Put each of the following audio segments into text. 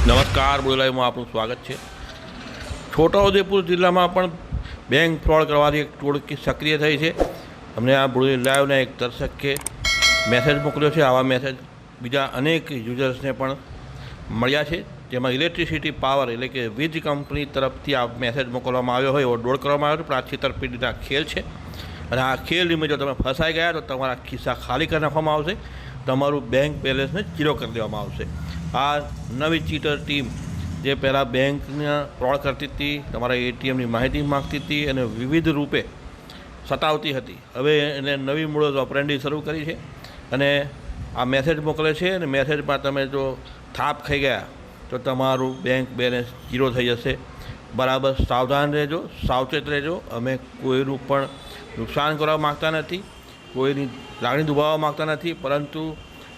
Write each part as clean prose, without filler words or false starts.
નમસ્કાર બોલાઈમાં આપનું સ્વાગત છે। છોટાઉદેપુર જિલ્લામાં પણ બેંક ફ્રોડ કરવાની એક ટોળકી સક્રિય થઈ છે। અમને આ બોલાઈ લાઈવના એક દર્શકે મેસેજ મોકલ્યો છે। આવા મેસેજ બીજા અનેક યુઝર્સને પણ મળ્યા છે, જેમાં ઇલેક્ટ્રિસિટી પાવર એટલે કે વીજ કંપની તરફથી આ મેસેજ મોકલવામાં આવ્યો હોય એવો ડોળ કરવામાં આવ્યો છે, પણ આ છેતરપિંડીના ખેલ છે। અને આ ખેલની જો તમે ફસાઈ ગયા તો તમારા ખિસ્સા ખાલી કરી નાખવામાં આવશે, તમારું બેંક બેલેન્સને ઝીરો કરી દેવામાં આવશે। આ નવી ચીટર ટીમ જે પહેલાં બેંકના ફ્રોડ કરતી હતી, તમારા એટીએમની માહિતી માગતી હતી અને વિવિધ રૂપે સતાવતી હતી, હવે એને નવી મોડસ ઓપરેન્ડી શરૂ કરી છે અને આ મેસેજ મોકલે છે અને મેસેજમાં તમે જો થાપ ખાઈ ગયા તો તમારું બેંક બેલેન્સ ઝીરો થઈ જશે। બરાબર સાવધાન રહેજો, સાવચેત રહેજો। અમે કોઈનું પણ નુકસાન કરવા માગતા નથી, કોઈની લાગણી દુભાવવા માગતા નથી, પરંતુ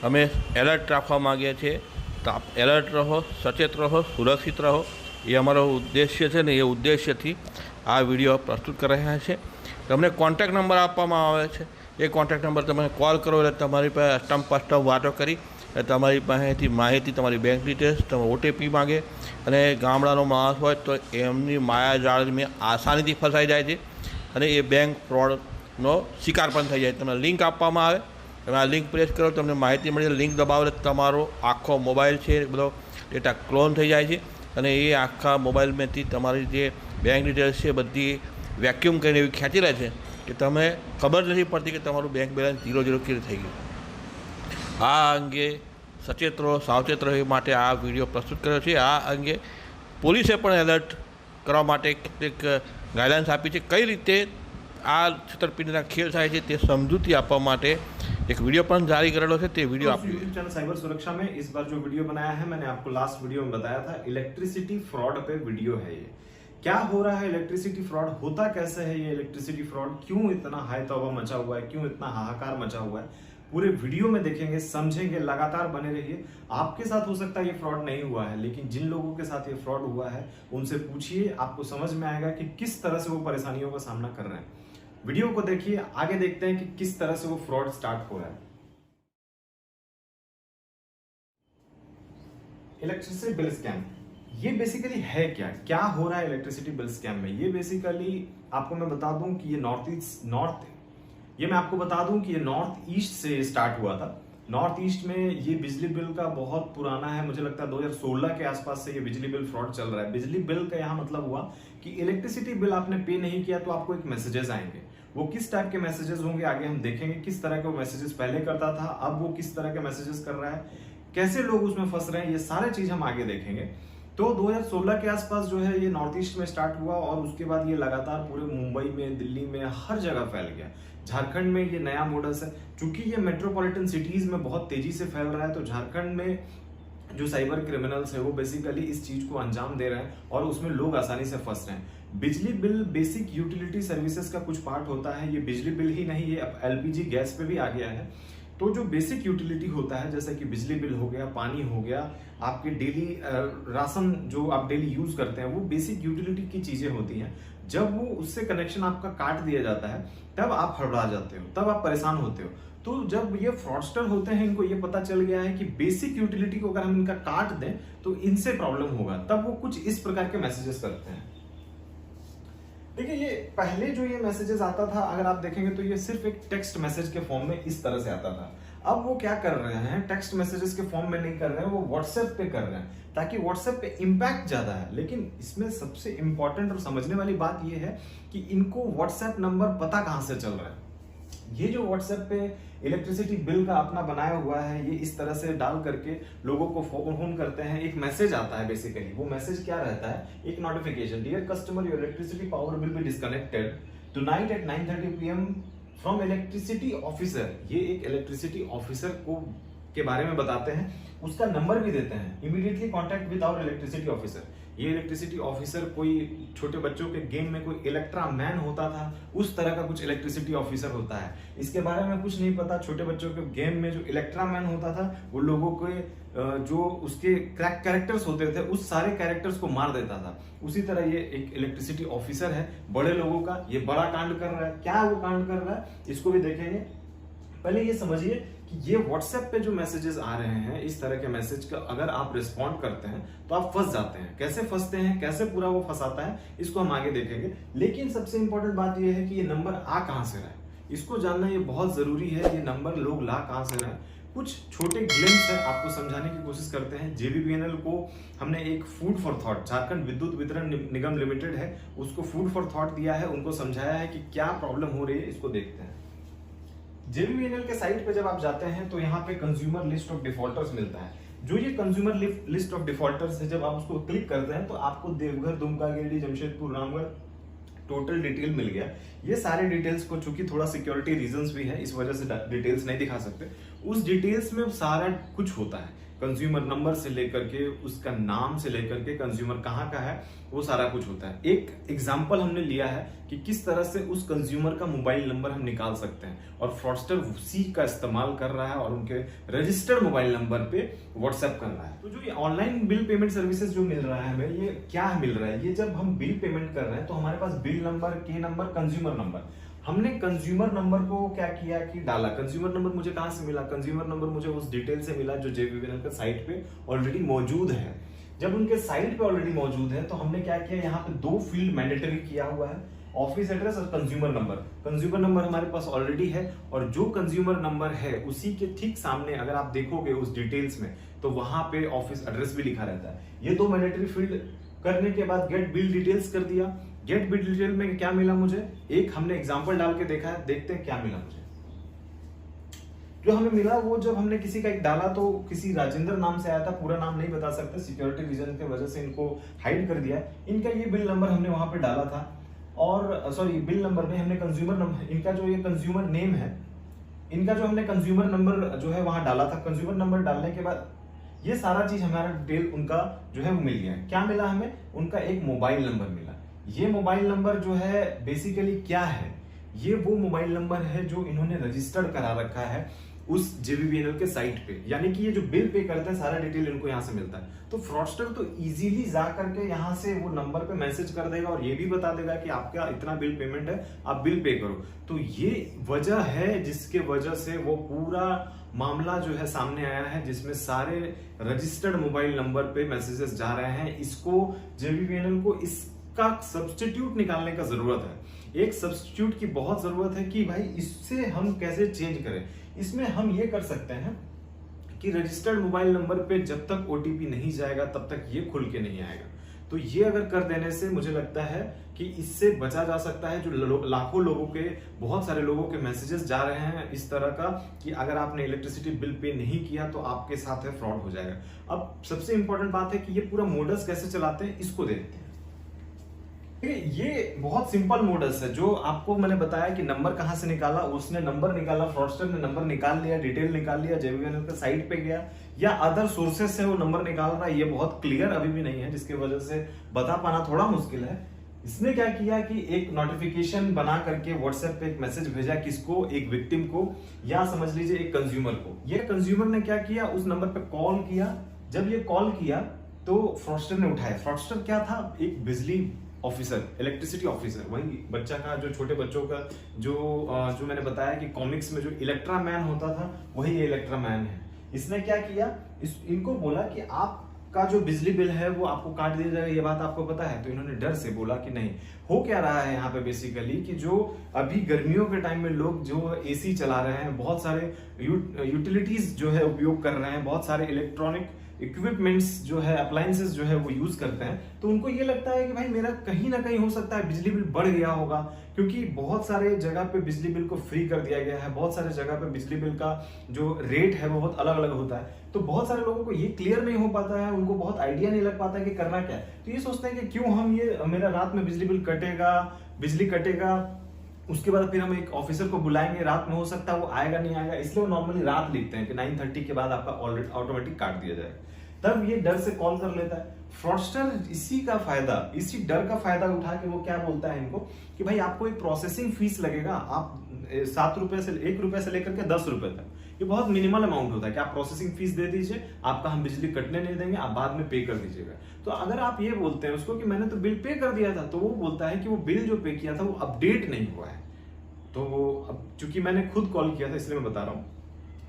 અમે એલર્ટ રાખવા માગીએ છીએ। તો આપ એલર્ટ રહો, સચેત રહો, સુરક્ષિત રહો, એ અમારો ઉદ્દેશ્ય છે ને એ ઉદ્દેશ્યથી આ વિડીયો પ્રસ્તુત કરી રહ્યા છે। તમને કોન્ટેક્ટ નંબર આપવામાં આવે છે, એ કોન્ટેક્ટ નંબર તમે કોલ કરો એટલે તમારી પાસે સ્ટમ્પ પર સ્ટમ્પ વાતો કરી તમારી પાસેથી માહિતી, તમારી બેંક ડિટેલ્સ, તમે ઓટીપી માગે અને ગામડાનો માણસ હોય તો એમની માયાજાળમાં આસાનીથી ફસાઈ જાય છે અને એ બેંક ફ્રોડનો શિકાર પણ થઈ જાય। તમને લિંક આપવામાં આવે, તમે આ લિંક પ્રેસ કરો, તમને માહિતી મળી, લિંક દબાવો એટલે તમારો આખો મોબાઈલ છે બધો ડેટા ક્લોન થઈ જાય છે અને એ આખા મોબાઈલમાંથી તમારી જે બેંક ડિટેલ્સ છે બધી વેક્યુમ કરીને એવી ખેંચી લે છે કે તમે ખબર નથી પડતી કે તમારું બેંક બેલેન્સ ઝીરો ઝીરો કેવી થઈ ગયું। આ અંગે સચેત રહો, સાવચેત રહો એ માટે આ વિડીયો પ્રસ્તુત કર્યો છે। આ અંગે પોલીસે પણ એલર્ટ કરવા માટે કેટલીક ગાઈડલાઇન્સ આપી છે, કઈ રીતે આ છેતરપિંડીના ખેલ થાય છે તે સમજૂતી આપવા માટે एक वीडियो पर जारी करेलो है, ते वीडियो आप यूट्यूब चैनल साइबर सुरक्षा में इस बार जो वीडियो बनाया है, मैंने आपको लास्ट वीडियो में बताया था, इलेक्ट्रिसिटी फ्रॉड पे वीडियो है। ये क्या हो रहा है, इलेक्ट्रिसिटी फ्रॉड होता कैसे है, ये इलेक्ट्रिसिटी फ्रॉड क्यों इतना हाई तौबा मचा हुआ है, क्यों इतना हाहाकार मचा हुआ है, पूरे वीडियो में देखेंगे, समझेंगे, लगातार बने रहिए। आपके साथ हो सकता है ये फ्रॉड नहीं हुआ है, लेकिन जिन लोगों के साथ ये फ्रॉड हुआ है उनसे पूछिए, आपको समझ में आएगा कि किस तरह से वो परेशानियों का सामना कर रहे हैं। वीडियो को देखिए, आगे देखते हैं कि किस तरह से वो फ्रॉड स्टार्ट हो रहा है। इलेक्ट्रिसिटी बिल स्कैम, ये बेसिकली है क्या हो रहा है इलेक्ट्रिसिटी बिल स्कैम में? ये बेसिकली आपको मैं बता दूं कि ये नॉर्थ ईस्ट से स्टार्ट हुआ था। नॉर्थ ईस्ट में ये बिजली बिल का बहुत पुराना है, मुझे लगता है 2016 के आसपास से ये बिजली बिल फ्रॉड चल रहा है। बिजली बिल का यहाँ मतलब हुआ कि इलेक्ट्रिसिटी बिल आपने पे नहीं किया तो आपको एक मैसेजेस आएंगे। वो किस टाइप के मैसेजेस होंगे आगे हम देखेंगे, किस तरह के वो मैसेजेस पहले करता था, अब वो किस तरह के मैसेजेस कर रहा है, कैसे लोग उसमें फंस रहे हैं, ये सारे चीज हम आगे देखेंगे। तो 2016 के आसपास जो है ये नॉर्थ ईस्ट में स्टार्ट हुआ और उसके बाद ये लगातार पूरे मुंबई में, दिल्ली में, हर जगह फैल गया। झारखंड में ये नया मॉडल्स है, चूंकि ये मेट्रोपॉलिटन सिटीज में बहुत तेजी से फैल रहा है, तो झारखंड में जो साइबर क्रिमिनल्स है वो बेसिकली इस चीज को अंजाम दे रहे हैं और उसमें लोग आसानी से फंस रहे हैं। बिजली बिल बेसिक यूटिलिटी सर्विसेज का कुछ पार्ट होता है, ये बिजली बिल ही नहीं, ये अब एलपीजी गैस पे भी आ गया है। तो जो बेसिक यूटिलिटी होता है, जैसे कि बिजली बिल हो गया, पानी हो गया, आपके डेली राशन जो आप डेली यूज करते हैं, वो बेसिक यूटिलिटी की चीजें होती हैं। जब वो उससे कनेक्शन आपका काट दिया जाता है तब आप हड़बड़ा जाते हो, तब आप परेशान होते हो। तो जब ये फ्रॉडस्टर होते हैं, इनको ये पता चल गया है कि बेसिक यूटिलिटी को अगर हम इनका काट दें तो इनसे प्रॉब्लम होगा, तब वो कुछ इस प्रकार के मैसेजेस करते हैं। देखिए, ये पहले जो ये मैसेजेस आता था, अगर आप देखेंगे तो ये सिर्फ एक टेक्स्ट मैसेज के फॉर्म में इस तरह से आता था। अब वो क्या कर रहे हैं, टेक्स्ट मैसेजेस के फॉर्म में नहीं कर रहे हैं, वो व्हाट्सएप पे कर रहे हैं, ताकि व्हाट्सएप पे इंपैक्ट ज्यादा है। लेकिन इसमें सबसे इंपॉर्टेंट और समझने वाली बात ये है कि इनको व्हाट्सएप नंबर पता कहां से चल रहा है। ये जो व्हाट्सएप पे इलेक्ट्रिसिटी बिल का अपना बनाया हुआ है, ये इस तरह से डाल करके लोगों को फोन करते हैं, एक मैसेज आता है। बेसिकली वो मैसेज क्या रहता है, एक notification, dear customer your electricity power will be disconnected tonight at 9:30 PM from electricity officer. ये एक इलेक्ट्रिसिटी ऑफिसर को के बारे में बताते हैं, उसका नंबर भी देते हैं, immediately contact with our electricity officer. ये इलेक्ट्रिसिटी ऑफिसर कोई छोटे बच्चों के गेम में कोई इलेक्ट्रा मैन होता था, उस तरह का कुछ इलेक्ट्रिसिटी ऑफिसर होता है। इसके बारे में कुछ नहीं पता, छोटे बच्चों के गेम में जो इलेक्ट्रा मैन होता था वो लोगों के जो उसके कैरेक्टर्स होते थे उस सारे कैरेक्टर्स को मार देता था। उसी तरह ये एक इलेक्ट्रिसिटी ऑफिसर है बड़े लोगों का, ये बड़ा कांड कर रहा है। क्या वो कांड कर रहा है इसको भी देखेंगे। पहले ये समझिए कि ये व्हाट्सएप पे जो मैसेजेस आ रहे हैं, इस तरह के मैसेज का अगर आप रिस्पॉन्ड करते हैं तो आप फंस जाते हैं। कैसे फंसते हैं, कैसे पूरा वो फंसाता है, इसको हम आगे देखेंगे। लेकिन सबसे इंपॉर्टेंट बात ये है कि ये नंबर आ कहां से रहा है, इसको जानना ये बहुत जरूरी है। ये नंबर लोग ला कहां से रहे हैं, कुछ छोटे ग्लिम्स है, आपको समझाने की कोशिश करते हैं। जेबीवीएनएल को हमने एक फूड फॉर थॉट, झारखंड विद्युत वितरण निगम लिमिटेड है, उसको फूड फॉर थॉट दिया है, उनको समझाया है कि क्या प्रॉब्लम हो रही है, इसको देखते हैं। जेबीवीएनएल के साइट पे जब आप जाते हैं तो यहाँ पे कंज्यूमर लिस्ट ऑफ डिफॉल्टर्स मिलता है। जो ये कंज्यूमर लिस्ट ऑफ डिफॉल्टर्स है, जब आप उसको क्लिक करते हैं तो आपको देवघर, दुमका, गिरिडीह, जमशेदपुर, रामगढ़ टोटल डिटेल मिल गया। ये सारे डिटेल्स को, चूंकि थोड़ा सिक्योरिटी रीजंस भी है, इस वजह से डिटेल्स नहीं दिखा सकते। उस डिटेल्स में सारा कुछ होता है, कंज्यूमर नंबर से लेकर के, उसका नाम से लेकर के, कंज्यूमर कहाँ का है, वो सारा कुछ होता है। एक एग्जाम्पल हमने लिया है कि किस तरह से उस कंज्यूमर का मोबाइल नंबर हम निकाल सकते हैं, और फ्रॉडस्टर उसी का इस्तेमाल कर रहा है और उनके रजिस्टर्ड मोबाइल नंबर पे व्हाट्सएप कर रहा है। तो जो ये ऑनलाइन बिल पेमेंट सर्विसेज जो मिल रहा है हमें, ये क्या मिल रहा है, ये जब हम बिल पेमेंट कर रहे हैं तो हमारे पास बिल नंबर, के नंबर, कंज्यूमर नंबर, हमने कंज्यूमर नंबर को क्या किया कि डाला। कंज्यूमर नंबर मुझे कहां से मिला, कंज्यूमर नंबर मुझे उस डिटेल से मिला जो जेबीवीएनएल के साइट पे ऑलरेडी मौजूद है। जब उनके साइट पे ऑलरेडी मौजूद है तो हमने क्या किया, यहाँ पे 2 फील्ड मैंडेटरी किया हुआ है, ऑफिस एड्रेस और कंज्यूमर नंबर। कंज्यूमर नंबर हमारे पास ऑलरेडी है, और जो कंज्यूमर नंबर है उसी के ठीक सामने अगर आप देखोगे उस डिटेल्स में तो वहां पे ऑफिस एड्रेस भी लिखा रहता है। ये 2 मैंडेटरी फील्ड करने के बाद गेट बिल डिटेल्स कर दिया। गेट बिल डिटेल में क्या मिला मुझे, एक हमने एग्जांपल डाल के देखा है, देखते हैं क्या मिला मुझे। जो हमें मिला वो जब हमने किसी का एक डाला तो किसी राजेंद्र नाम से आया था, पूरा नाम नहीं बता सकते, सिक्योरिटी रीजन की वजह से इनको हाइड कर दिया। इनका ये बिल नंबर हमने वहां पे डाला था, और सॉरी बिल नंबर में हमने कंज्यूमर नंबर, इनका जो ये कंज्यूमर नेम है, इनका जो हमने कंज्यूमर नंबर जो है वहां डाला था। कंज्यूमर नंबर डालने के बाद ये सारा चीज हमारा डिटेल उनका जो है वो मिल गया। क्या मिला हमें, उनका एक मोबाइल नंबर मिला। ये मोबाइल नंबर जो है बेसिकली क्या है, ये वो मोबाइल नंबर है जो इन्होंने रजिस्टर्ड करा रखा है उस जेबीवीएनएल के साइट पे, यानी कि ये जो बिल पे करते हैं सारा डिटेल इनको यहाँ से मिलता है। तो फ्रॉडस्टर तो इजीली जा करके यहाँ से वो नंबर पे मैसेज कर देगा और ये भी बता देगा कि आपका इतना बिल पेमेंट है, आप बिल पे करो। तो ये वजह है जिसके वजह से वो पूरा मामला जो है सामने आया है, जिसमें सारे रजिस्टर्ड मोबाइल नंबर पे मैसेजेस जा रहे हैं। इसको जेबीवीएनएल को इसका सब्स्टिट्यूट निकालने का जरूरत है। एक सब्स्टिट्यूट की बहुत जरूरत है कि भाई इससे हम कैसे चेंज करें। इसमें हम ये कर सकते हैं कि रजिस्टर्ड मोबाइल नंबर पे जब तक ओटीपी नहीं जाएगा तब तक ये खुल के नहीं आएगा। तो ये अगर कर देने से मुझे लगता है कि इससे बचा जा सकता है। जो लाखों लोगों के, बहुत सारे लोगों के मैसेजेस जा रहे हैं इस तरह का कि अगर आपने इलेक्ट्रिसिटी बिल पे नहीं किया तो आपके साथ है फ्रॉड हो जाएगा। अब सबसे इंपॉर्टेंट बात है कि ये पूरा मोडस कैसे चलाते हैं, इसको देखते हैं। ये बहुत सिंपल मोडस है। जो आपको मैंने बताया कि नंबर कहां से निकाला, उसने नंबर निकाला, फ्रॉडस्टर ने नंबर निकाल लिया, डिटेल निकाल लिया, जेबीवीएनएल के साइट पे गया या अदर सोर्सेस से वो नंबर निकाल रहा है। ये बहुत क्लियर अभी भी नहीं है, जिसकी वजह से बता पाना थोड़ा मुश्किल है। इसने क्या किया कि एक नोटिफिकेशन बना करके व्हाट्सएप पे एक मैसेज भेजा, किसको, एक विक्टिम को या समझ लीजिए एक कंज्यूमर को। ये कंज्यूमर ने क्या किया, उस नंबर पे कॉल किया। जब ये कॉल किया तो फ्रॉडस्टर ने उठाया। फ्रॉडस्टर क्या था, एक बिजली ऑफिसर, इलेक्ट्रिसिटी ऑफिसर, वही बच्चा का, जो छोटे बच्चों का जो मैंने बताया कि कॉमिक्स में जो इलेक्ट्रा मैन होता था, वही ये इलेक्ट्रा मैन है। इसने क्या किया, इनको बोला कि आपका जो बिजली बिल है वो आपको काट दिया जाएगा, ये बात आपको पता है। तो इन्होंने डर से बोला कि नहीं। हो क्या रहा है यहाँ पे बेसिकली कि जो अभी गर्मियों के टाइम में लोग जो एसी चला रहे हैं, बहुत सारे यूटिलिटीज जो है उपयोग कर रहे हैं, बहुत सारे इलेक्ट्रॉनिक इक्विपमेंट्स जो है, अप्लायंसेस जो है वो यूज करते हैं, तो उनको ये लगता है कि भाई मेरा कहीं ना कहीं हो सकता है बिजली बिल बढ़ गया होगा, क्योंकि बहुत सारे जगह पे बिजली बिल को फ्री कर दिया गया है। बहुत सारे जगह पे बिजली बिल का जो रेट है वो बहुत अलग अलग होता है। तो बहुत सारे लोगों को ये क्लियर नहीं हो पाता है, उनको बहुत आइडिया नहीं लग पाता है कि करना क्या है। तो ये सोचते हैं कि क्यों हम ये, मेरा रात में बिजली बिल कटेगा, बिजली कटेगा, उसके बाद फिर हम एक ऑफिसर को बुलाएंगे, रात में हो सकता है वो आएगा नहीं आएगा, इसलिए वो नॉर्मली रात लिखते हैं कि 9:30 के बाद आपका ऑटोमेटिक काट दिया जाएगा। तब ये डर से कॉल कर लेता है। फ्रॉडस्टर इसी का फायदा, इसी डर का फायदा उठा के वो क्या बोलता है इनको कि भाई आपको एक प्रोसेसिंग फीस लगेगा, आप 7 रुपए से 1 रुपए से लेकर के 10 रुपए तक, ये बहुत मिनिमल अमाउंट होता है कि आप प्रोसेसिंग फीस दे दीजिए, आपका हम बिजली कटने नहीं देंगे, आप बाद में पे कर दीजिएगा। तो अगर आप ये बोलते हैं उसको कि मैंने तो बिल पे कर दिया था, तो वो बोलता है कि वो बिल जो पे किया था वो अपडेट नहीं हुआ है। तो अब चूंकि मैंने खुद कॉल किया था इसलिए मैं बता रहा हूँ।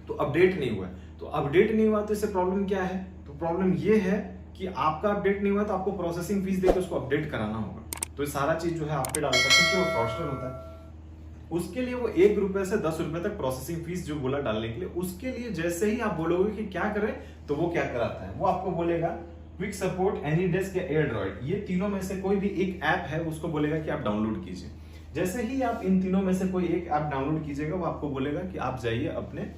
तो अपडेट नहीं हुआ है। तो अपडेट नहीं हुआ तो इससे प्रॉब्लम क्या है? तो प्रॉब्लम ये है कि आपका अपडेट नहीं हुआ तो आपको प्रोसेसिंग फीस देकर उसको अपडेट कराना होगा। तो ये सारा चीज जो है आप पे डालता है क्योंकि वो फ्रॉडस्टर होता है। उसके लिए वो 1 रुपए से 10 रुपए तक प्रोसेसिंग फीस जो बोला डालने के लिए, उसके लिए जैसे ही आप बोलोगे कि क्या करें तो वो क्या कराता है, वो आपको बोलेगा क्विक सपोर्ट, एनीडेस्क या एयरड्रॉइड, ये तीनों में से कोई भी एक ऐप है उसको बोलेगा कि आप डाउनलोड कीजिए। जैसे ही आप इन तीनों में से कोई एक ऐप डाउनलोड कीजिएगा वो आपको बोलेगा कि आप जाइए अपने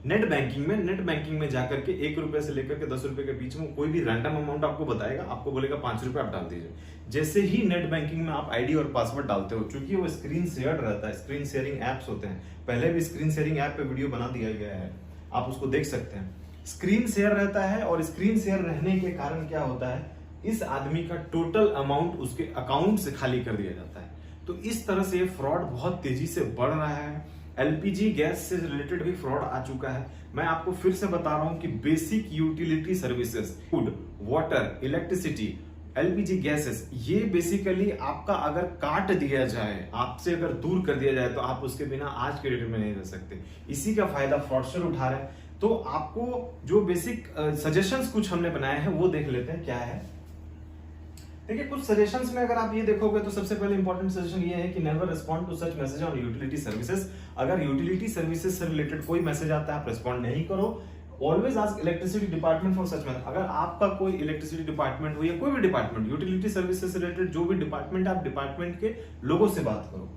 नेट बैंकिंग में जाकर के 1 रुपए से लेकर के 10 रुपए के बीच में कोई भी रैंडम अमाउंट आपको बताएगा, आपको बोलेगा 5 रुपए आप डाल दीजिए। जैसे ही नेट बैंकिंग में आप आईडी और पासवर्ड डालते हो, चूंकि वो स्क्रीन शेयर रहता है, स्क्रीन शेयरिंग एप्स होते हैं, पहले भी स्क्रीन शेयरिंग ऐप पे वीडियो बना दिया गया है, आप उसको देख सकते हैं। स्क्रीन शेयर रहता है और स्क्रीन शेयर रहने के कारण क्या होता है, इस आदमी का टोटल अमाउंट उसके अकाउंट से खाली कर दिया जाता है। तो इस तरह से फ्रॉड बहुत तेजी से बढ़ रहा है। एलपीजी गैस से रिलेटेड भी फ्रॉड आ चुका है। मैं आपको फिर से बता रहा हूं कि basic utility services, food, water, electricity, LPG gases, ये बेसिकली आपका अगर काट दिया जाए, आपसे अगर दूर कर दिया जाए तो आप उसके बिना आज के डेट में नहीं रह सकते। इसी का फायदा फ्रॉडस्टर उठा रहे हैं। तो आपको जो बेसिक सजेशंस कुछ हमने बनाए हैं वो देख लेते हैं क्या है। देखिए, कुछ सजेशंस में अगर आप ये देखोगे तो सबसे पहले इंपॉर्टेंट सजेशन ये है कि never respond to such message on utility services. अगर यूटिलिटी सर्विसेज से रिलेटेड कोई मैसेज आता है आप रिस्पॉन्ड नहीं करो। Always ask electricity department for such message. अगर आपका कोई इलेक्ट्रिसिटी डिपार्टमेंट हो या कोई भी डिपार्टमेंट, यूटिलिटी सर्विसेज से रिलेटेड जो भी डिपार्टमेंट, आप डिपार्टमेंट के लोगों से बात करो।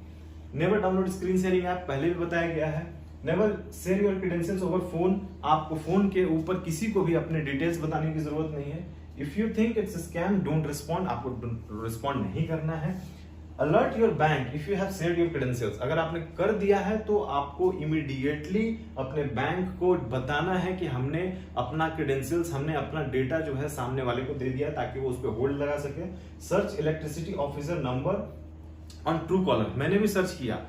Never download screen sharing app, पहले भी बताया गया है। Never share your credentials over phone. आपको फोन के ऊपर किसी को भी अपने डिटेल्स बताने की जरूरत नहीं है। If you think it's scam, don't respond, आपको रिस्पॉन्ड नहीं करना है। Alert your bank if you have shared your credentials. अगर आपने कर दिया है तो आपको इमीडिएटली अपने बैंक को बताना है कि हमने अपना क्रेडेंशियल्स, हमने अपना डेटा जो है सामने वाले को दे दिया ताकि वो उस पर होल्ड लगा सके। Search electricity officer number on true collar. मैंने भी सर्च किया,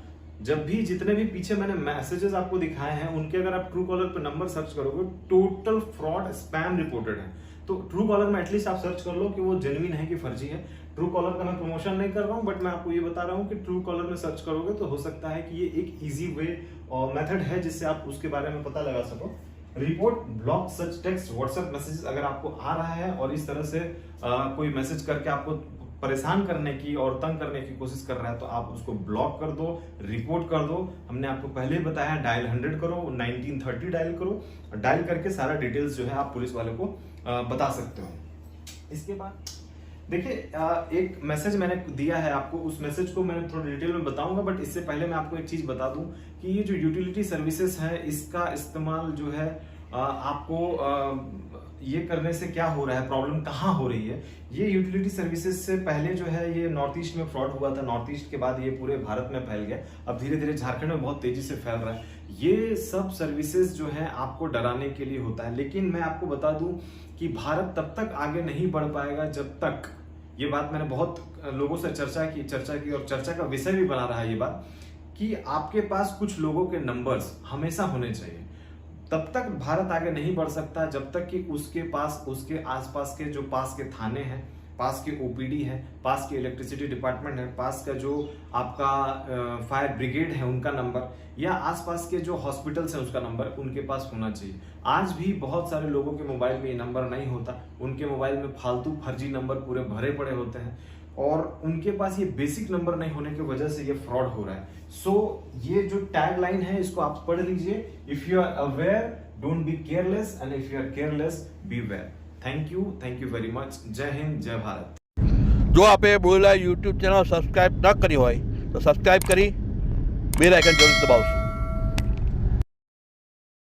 जब भी जितने भी पीछे मैंने मैसेजेस आपको दिखाए हैं उनके अगर आप ट्रू कॉलर पे नंबर सर्च करोगे, टोटल फ्रॉड स्पैम रिपोर्टेड है। तो ट्रू कॉलर में एटलीस्ट आप सर्च कर लो कि वो जेन्युइन है कि फर्जी है। ट्रू कॉलर का मैं प्रमोशन नहीं कर रहा हूं, बट मैं आपको ये बता रहा हूं कि ट्रू कॉलर में सर्च करोगे तो हो सकता है कि ये एक इजी वे और मेथड है जिससे आप उसके बारे में पता लगा सको। रिपोर्ट ब्लॉक सच टेक्स्ट व्हाट्सएप मैसेजेस। अगर आपको आ रहा है और इस तरह से कोई मैसेज करके आपको परेशान करने की और तंग करने की कोशिश कर रहा है तो आप उसको ब्लॉक कर दो, रिपोर्ट कर दो। हमने आपको पहले बताया डायल 100 करो, 1930 डायल करो, डायल करके सारा डिटेल्स जो है आप पुलिस वाले को बता सकते हो। इसके बाद देखिए, एक मैसेज मैंने दिया है आपको, उस मैसेज को मैं थोड़ा डिटेल में बताऊंगा, बट इससे पहले मैं आपको एक चीज बता दूं कि ये जो यूटिलिटी सर्विसेज है इसका इस्तेमाल जो है आपको ये करने से क्या हो रहा है, प्रॉब्लम कहाँ हो रही है। ये यूटिलिटी सर्विसेज से पहले जो है ये नॉर्थ ईस्ट में फ्रॉड हुआ था, नॉर्थ ईस्ट के बाद ये पूरे भारत में फैल गया, अब धीरे धीरे झारखंड में बहुत तेजी से फैल रहा है। ये सब सर्विसेज जो है आपको डराने के लिए होता है, लेकिन मैं आपको बता दूं कि भारत तब तक आगे नहीं बढ़ पाएगा जब तक, ये बात मैंने बहुत लोगों से चर्चा की और चर्चा का विषय भी बना रहा है ये बात, कि आपके पास कुछ लोगों के नंबर्स हमेशा होने चाहिए। तब तक भारत आगे नहीं बढ़ सकता जब तक कि उसके पास, उसके आसपास के जो पास के थाने हैं, पास के ओपीडी है, पास के इलेक्ट्रिसिटी डिपार्टमेंट है, पास का जो आपका फायर ब्रिगेड है उनका नंबर, या आसपास के जो हॉस्पिटल्स हैं उसका नंबर उनके पास होना चाहिए। आज भी बहुत सारे लोगों के मोबाइल में ये नंबर नहीं होता, उनके मोबाइल में फालतू फर्जी नंबर पूरे भरे पड़े होते हैं और उनके पास ये बेसिक नंबर नहीं होने की वजह से ये फ्रॉड हो रहा है। सो ये जो टैग लाइन है इसको आप पढ़ लीजिए, if you are aware don't be careless and if you are careless beware. Thank you very much. जय हिंद, जय भारत। जो आपे बोलेला यूट्यूब चैनल सब्सक्राइब न करी હોય તો સબસ્ક્રાઇબ કરી બેલ આઇકન જરૂર દબાવશો।